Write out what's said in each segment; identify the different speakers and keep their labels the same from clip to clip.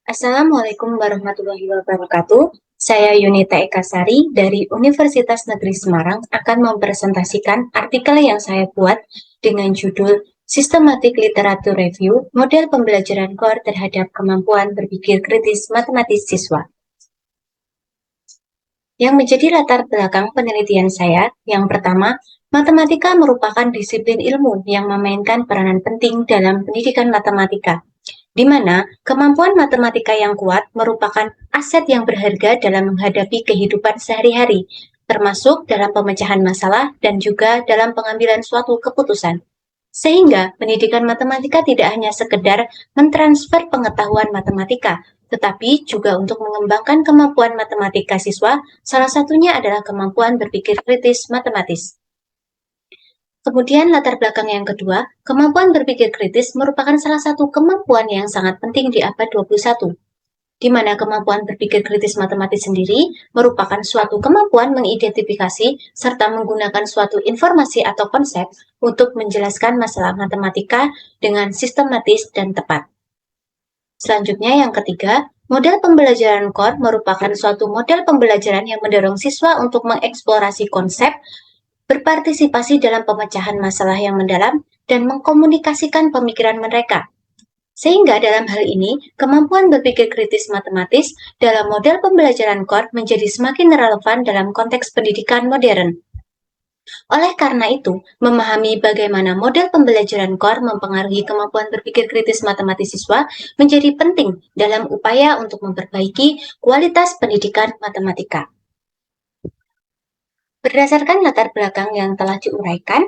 Speaker 1: Assalamualaikum warahmatullahi wabarakatuh. Saya Yunita Ekasari dari Universitas Negeri Semarang akan mempresentasikan artikel yang saya buat dengan judul Systematic Literature Review, Model Pembelajaran Core Terhadap Kemampuan Berpikir Kritis Matematis Siswa. Yang menjadi latar belakang penelitian saya, yang pertama, matematika merupakan disiplin ilmu yang memainkan peranan penting dalam pendidikan matematika, di mana kemampuan matematika yang kuat merupakan aset yang berharga dalam menghadapi kehidupan sehari-hari, termasuk dalam pemecahan masalah dan juga dalam pengambilan suatu keputusan. Sehingga pendidikan matematika tidak hanya sekedar mentransfer pengetahuan matematika, tetapi juga untuk mengembangkan kemampuan matematika siswa, salah satunya adalah kemampuan berpikir kritis matematis. Kemudian latar belakang yang kedua, kemampuan berpikir kritis merupakan salah satu kemampuan yang sangat penting di abad 21, di mana kemampuan berpikir kritis matematis sendiri merupakan suatu kemampuan mengidentifikasi serta menggunakan suatu informasi atau konsep untuk menjelaskan masalah matematika dengan sistematis dan tepat. Selanjutnya yang ketiga, model pembelajaran core merupakan suatu model pembelajaran yang mendorong siswa untuk mengeksplorasi konsep, berpartisipasi dalam pemecahan masalah yang mendalam, dan mengkomunikasikan pemikiran mereka. Sehingga dalam hal ini, kemampuan berpikir kritis matematis dalam model pembelajaran core menjadi semakin relevan dalam konteks pendidikan modern. Oleh karena itu, memahami bagaimana model pembelajaran core mempengaruhi kemampuan berpikir kritis matematis siswa menjadi penting dalam upaya untuk memperbaiki kualitas pendidikan matematika. Berdasarkan latar belakang yang telah diuraikan,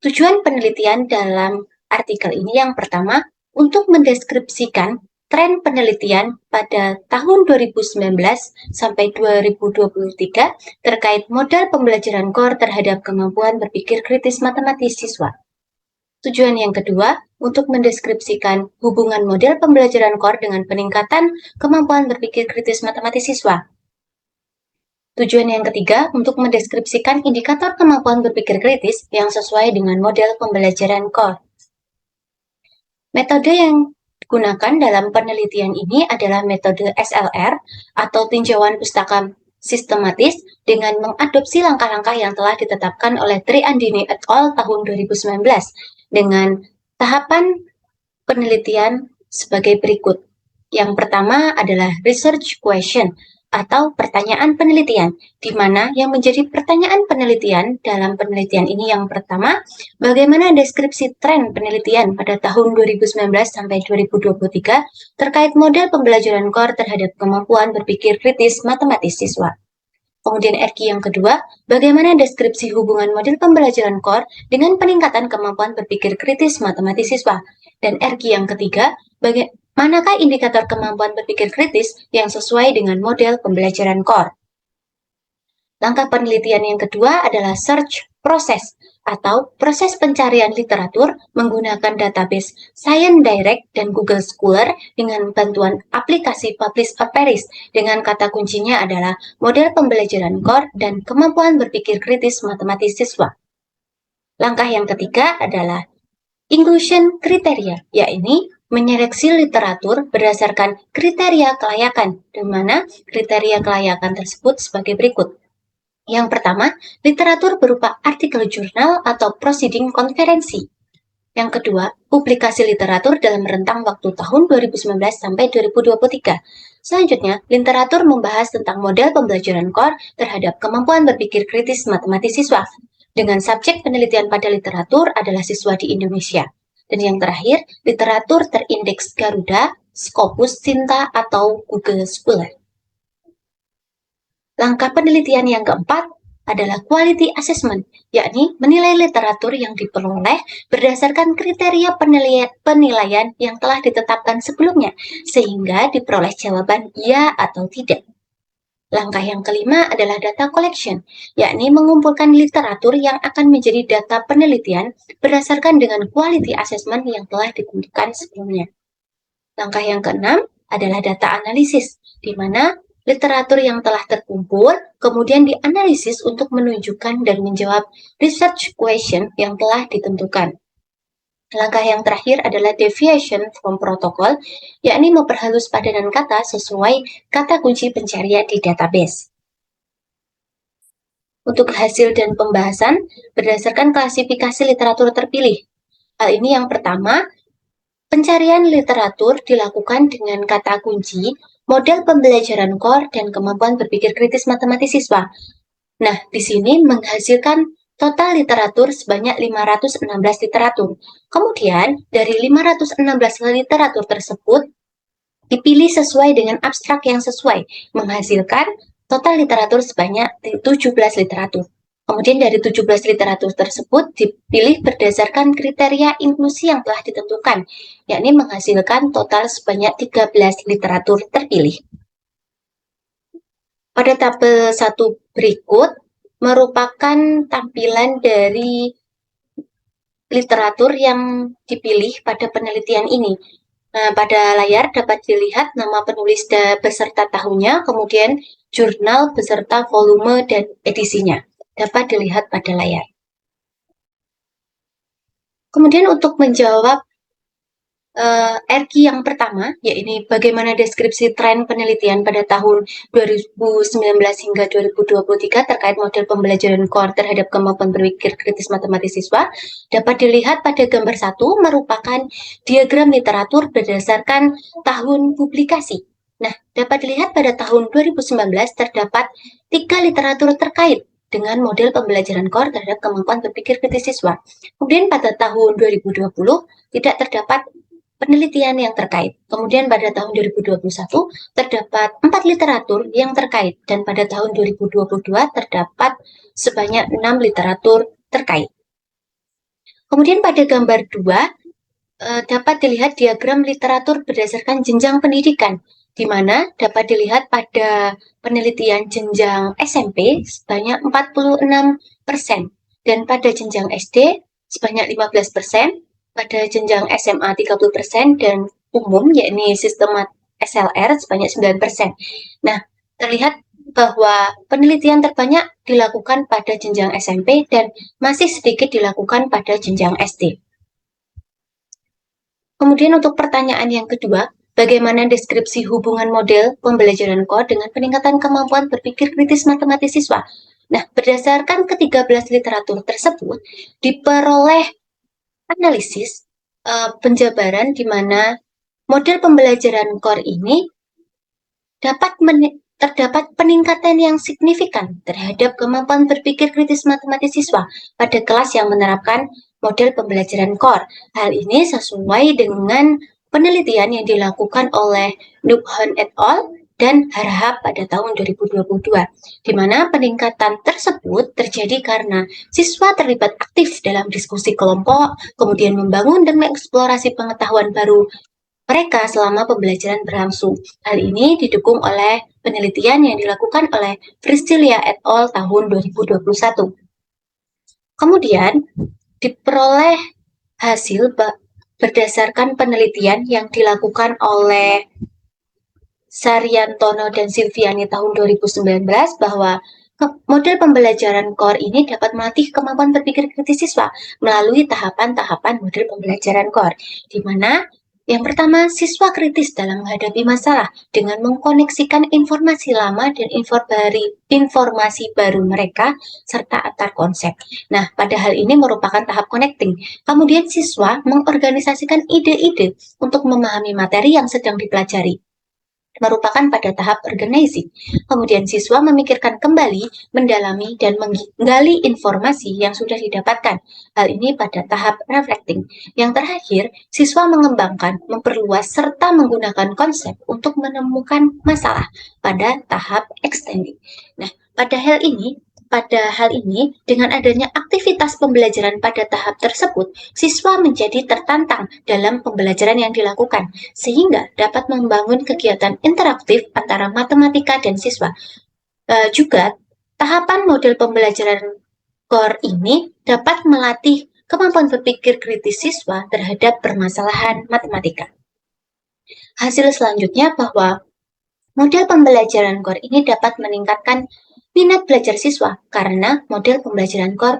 Speaker 1: tujuan penelitian dalam artikel ini yang pertama, untuk mendeskripsikan tren penelitian pada tahun 2019 sampai 2023 terkait model pembelajaran core terhadap kemampuan berpikir kritis matematis siswa. Tujuan yang kedua, untuk mendeskripsikan hubungan model pembelajaran core dengan peningkatan kemampuan berpikir kritis matematis siswa. Tujuan yang ketiga, untuk mendeskripsikan indikator kemampuan berpikir kritis yang sesuai dengan model pembelajaran core. Metode yang digunakan dalam penelitian ini adalah metode SLR atau tinjauan pustaka sistematis dengan mengadopsi langkah-langkah yang telah ditetapkan oleh Triandini et al. Tahun 2019 dengan tahapan penelitian sebagai berikut. Yang pertama adalah research question atau pertanyaan penelitian, di mana yang menjadi pertanyaan penelitian dalam penelitian ini yang pertama, bagaimana deskripsi tren penelitian pada tahun 2019 sampai 2023 terkait model pembelajaran core terhadap kemampuan berpikir kritis matematis siswa. Kemudian RQ yang kedua, bagaimana deskripsi hubungan model pembelajaran core dengan peningkatan kemampuan berpikir kritis matematis siswa. Dan RQ yang ketiga, manakah indikator kemampuan berpikir kritis yang sesuai dengan model pembelajaran core? Langkah penelitian yang kedua adalah search process atau proses pencarian literatur menggunakan database Science Direct dan Google Scholar dengan bantuan aplikasi Publish or Perish dengan kata kuncinya adalah model pembelajaran core dan kemampuan berpikir kritis matematis siswa. Langkah yang ketiga adalah inclusion kriteria, yaitu menyeleksi literatur berdasarkan kriteria kelayakan, di mana kriteria kelayakan tersebut sebagai berikut. Yang pertama, literatur berupa artikel jurnal atau proceeding konferensi. Yang kedua, publikasi literatur dalam rentang waktu tahun 2019 sampai 2023. Selanjutnya, literatur membahas tentang model pembelajaran core terhadap kemampuan berpikir kritis matematis siswa, dengan subjek penelitian pada literatur adalah siswa di Indonesia. Dan yang terakhir, literatur terindeks Garuda, Scopus, Sinta, atau Google Scholar. Langkah penelitian yang keempat adalah quality assessment, yakni menilai literatur yang diperoleh berdasarkan kriteria penilaian yang telah ditetapkan sebelumnya, sehingga diperoleh jawaban ya atau tidak. Langkah yang kelima adalah data collection, yakni mengumpulkan literatur yang akan menjadi data penelitian berdasarkan dengan quality assessment yang telah ditentukan sebelumnya. Langkah yang keenam adalah data analisis, di mana literatur yang telah terkumpul kemudian dianalisis untuk menunjukkan dan menjawab research question yang telah ditentukan. Langkah yang terakhir adalah deviation from protocol, yakni memperhalus padanan kata sesuai kata kunci pencarian di database. Untuk hasil dan pembahasan berdasarkan klasifikasi literatur terpilih. Hal ini yang pertama, pencarian literatur dilakukan dengan kata kunci, model pembelajaran core, dan kemampuan berpikir kritis matematis siswa. Nah, di sini menghasilkan total literatur sebanyak 516 literatur. Kemudian, dari 516 literatur tersebut, dipilih sesuai dengan abstrak yang sesuai, menghasilkan total literatur sebanyak 17 literatur. Kemudian dari 17 literatur tersebut dipilih berdasarkan kriteria inklusi yang telah ditentukan, yakni menghasilkan total sebanyak 13 literatur terpilih. Pada tabel 1 berikut merupakan tampilan dari literatur yang dipilih pada penelitian ini. Nah, pada layar dapat dilihat nama penulis beserta tahunnya, kemudian jurnal beserta volume dan edisinya. Dapat dilihat pada layar. Kemudian untuk menjawab RQ yang pertama, yaitu bagaimana deskripsi tren penelitian pada tahun 2019 hingga 2023 terkait model pembelajaran core terhadap kemampuan berpikir kritis matematis siswa, dapat dilihat pada gambar 1 merupakan diagram literatur berdasarkan tahun publikasi. Nah, dapat dilihat pada tahun 2019 terdapat 3 literatur terkait dengan model pembelajaran core terhadap kemampuan berpikir kritis siswa. Kemudian pada tahun 2020 tidak terdapat penelitian yang terkait. Kemudian pada tahun 2021 terdapat 4 literatur yang terkait dan pada tahun 2022 terdapat sebanyak 6 literatur terkait. Kemudian pada gambar 2 dapat dilihat diagram literatur berdasarkan jenjang pendidikan, di mana dapat dilihat pada penelitian jenjang SMP sebanyak 46% dan pada jenjang SD sebanyak 15%, pada jenjang SMA 30% dan umum yakni sistem SLR sebanyak 9%. Nah, terlihat bahwa penelitian terbanyak dilakukan pada jenjang SMP dan masih sedikit dilakukan pada jenjang SD. Kemudian untuk pertanyaan yang kedua, bagaimana deskripsi hubungan model pembelajaran core dengan peningkatan kemampuan berpikir kritis matematis siswa? Nah, berdasarkan ke-13 literatur tersebut, diperoleh analisis penjabaran di mana model pembelajaran core ini terdapat peningkatan yang signifikan terhadap kemampuan berpikir kritis matematis siswa pada kelas yang menerapkan model pembelajaran core. Hal ini sesuai dengan penelitian yang dilakukan oleh Nubhan et al. Dan Harhab pada tahun 2022, di mana peningkatan tersebut terjadi karena siswa terlibat aktif dalam diskusi kelompok, kemudian membangun dan mengeksplorasi pengetahuan baru mereka selama pembelajaran berlangsung. Hal ini didukung oleh penelitian yang dilakukan oleh Priscilia et al. Tahun 2021. Kemudian diperoleh hasil berdasarkan penelitian yang dilakukan oleh Saryantono dan Silviani tahun 2019 bahwa model pembelajaran core ini dapat melatih kemampuan berpikir kritis siswa melalui tahapan-tahapan model pembelajaran core, di mana yang pertama, siswa kritis dalam menghadapi masalah dengan mengkoneksikan informasi lama dan informasi baru mereka serta antar konsep. Nah, pada hal ini merupakan tahap connecting. Kemudian siswa mengorganisasikan ide-ide untuk memahami materi yang sedang dipelajari, merupakan pada tahap organizing. Kemudian siswa memikirkan kembali, mendalami, dan menggali informasi yang sudah didapatkan. Hal ini pada tahap reflecting. Yang terakhir, siswa mengembangkan, memperluas, serta menggunakan konsep untuk menemukan masalah pada tahap extending. Nah, pada hal ini, dengan adanya aktivitas pembelajaran pada tahap tersebut, siswa menjadi tertantang dalam pembelajaran yang dilakukan, sehingga dapat membangun kegiatan interaktif antara matematika dan siswa. Juga, tahapan model pembelajaran core ini dapat melatih kemampuan berpikir kritis siswa terhadap permasalahan matematika. Hasil selanjutnya bahwa model pembelajaran core ini dapat meningkatkan minat belajar siswa karena model pembelajaran core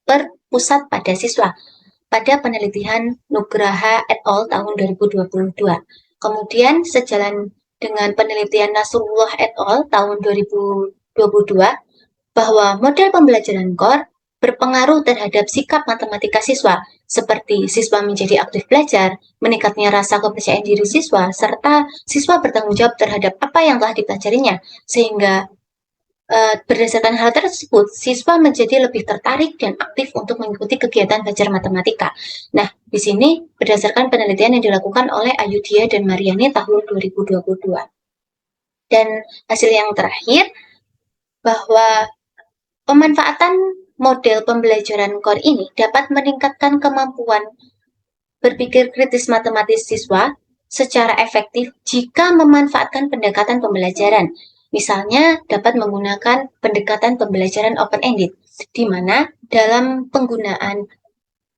Speaker 1: berpusat pada siswa. pada penelitian Nugraha et al. Tahun 2022. Kemudian sejalan dengan penelitian Nasrullah et al. Tahun 2022, bahwa model pembelajaran core berpengaruh terhadap sikap matematika siswa, seperti siswa menjadi aktif belajar, meningkatnya rasa kepercayaan diri siswa, serta siswa bertanggung jawab terhadap apa yang telah dipelajarinya, sehingga berdasarkan hal tersebut, siswa menjadi lebih tertarik dan aktif untuk mengikuti kegiatan belajar matematika. Nah, di sini berdasarkan penelitian yang dilakukan oleh Ayudhya dan Mariani tahun 2022. Dan hasil yang terakhir, bahwa pemanfaatan model pembelajaran core ini dapat meningkatkan kemampuan berpikir kritis matematis siswa secara efektif jika memanfaatkan pendekatan pembelajaran. Misalnya dapat menggunakan pendekatan pembelajaran open-ended, di mana dalam penggunaan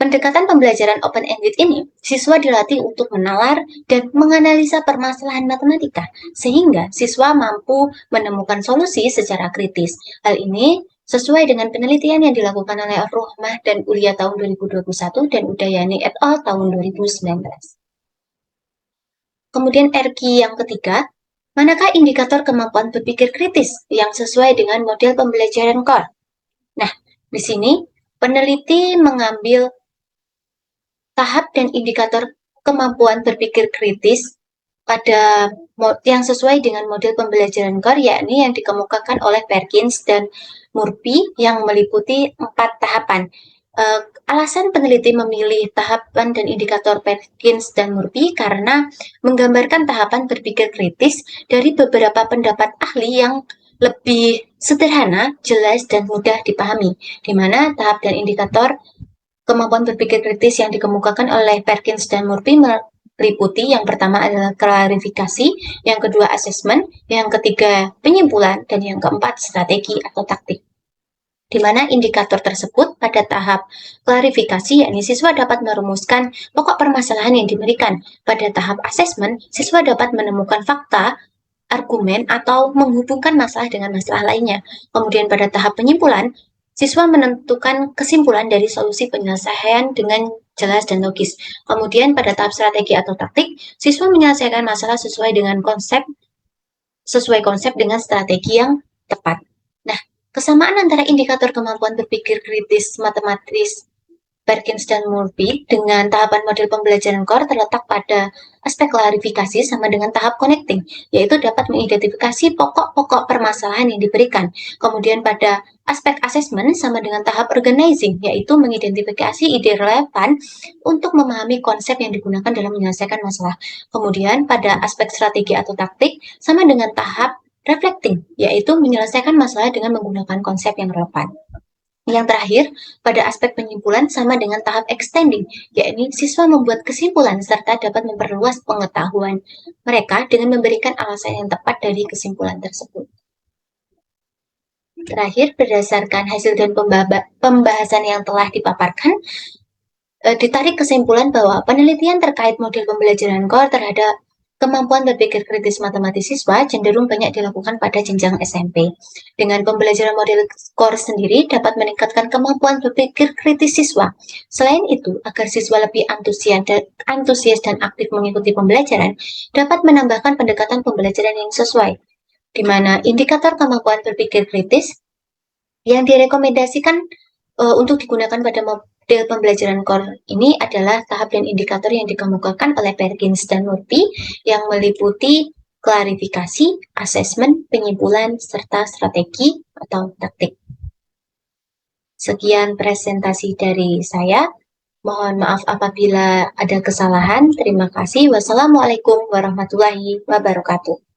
Speaker 1: pendekatan pembelajaran open-ended ini, siswa dilatih untuk menalar dan menganalisa permasalahan matematika, sehingga siswa mampu menemukan solusi secara kritis. Hal ini sesuai dengan penelitian yang dilakukan oleh Rohmah dan Ulia tahun 2021 dan Udayani et al. Tahun 2019. Kemudian RQ yang ketiga, manakah indikator kemampuan berpikir kritis yang sesuai dengan model pembelajaran core? Nah, di sini peneliti mengambil tahap dan indikator kemampuan berpikir kritis pada yang sesuai dengan model pembelajaran core, yakni yang dikemukakan oleh Perkins dan Murphy yang meliputi 4 tahapan. Alasan peneliti memilih tahapan dan indikator Perkins dan Murphy karena menggambarkan tahapan berpikir kritis dari beberapa pendapat ahli yang lebih sederhana, jelas, dan mudah dipahami, di mana tahap dan indikator kemampuan berpikir kritis yang dikemukakan oleh Perkins dan Murphy meliputi yang pertama adalah klarifikasi, yang kedua asesmen, yang ketiga penyimpulan, dan yang keempat strategi atau taktik. Di mana indikator tersebut pada tahap klarifikasi, yakni siswa dapat merumuskan pokok permasalahan yang diberikan. Pada tahap asesmen, siswa dapat menemukan fakta, argumen, atau menghubungkan masalah dengan masalah lainnya. Kemudian pada tahap penyimpulan, siswa menentukan kesimpulan dari solusi penyelesaian dengan jelas dan logis. Kemudian pada tahap strategi atau taktik, siswa menyelesaikan masalah sesuai konsep dengan strategi yang tepat. Nah, kesamaan antara indikator kemampuan berpikir kritis matematis Perkins dan Murphy dengan tahapan model pembelajaran core terletak pada aspek klarifikasi sama dengan tahap connecting, yaitu dapat mengidentifikasi pokok-pokok permasalahan yang diberikan. Kemudian pada aspek assessment sama dengan tahap organizing, yaitu mengidentifikasi ide relevan untuk memahami konsep yang digunakan dalam menyelesaikan masalah. Kemudian pada aspek strategi atau taktik sama dengan tahap reflecting, yaitu menyelesaikan masalah dengan menggunakan konsep yang relevan. Yang terakhir, pada aspek penyimpulan sama dengan tahap extending, yakni siswa membuat kesimpulan serta dapat memperluas pengetahuan mereka dengan memberikan alasan yang tepat dari kesimpulan tersebut. Terakhir, berdasarkan hasil dan pembahasan yang telah dipaparkan, ditarik kesimpulan bahwa penelitian terkait model pembelajaran core terhadap kemampuan berpikir kritis matematis siswa cenderung banyak dilakukan pada jenjang SMP. Dengan pembelajaran model core sendiri dapat meningkatkan kemampuan berpikir kritis siswa. Selain itu, agar siswa lebih antusias dan aktif mengikuti pembelajaran, dapat menambahkan pendekatan pembelajaran yang sesuai, di mana indikator kemampuan berpikir kritis yang direkomendasikan untuk digunakan pada model pembelajaran core ini adalah tahap dan indikator yang dikemukakan oleh Perkins dan Murphy yang meliputi klarifikasi, asesmen, penyimpulan, serta strategi atau taktik. Sekian presentasi dari saya. Mohon maaf apabila ada kesalahan. Terima kasih. Wassalamualaikum warahmatullahi wabarakatuh.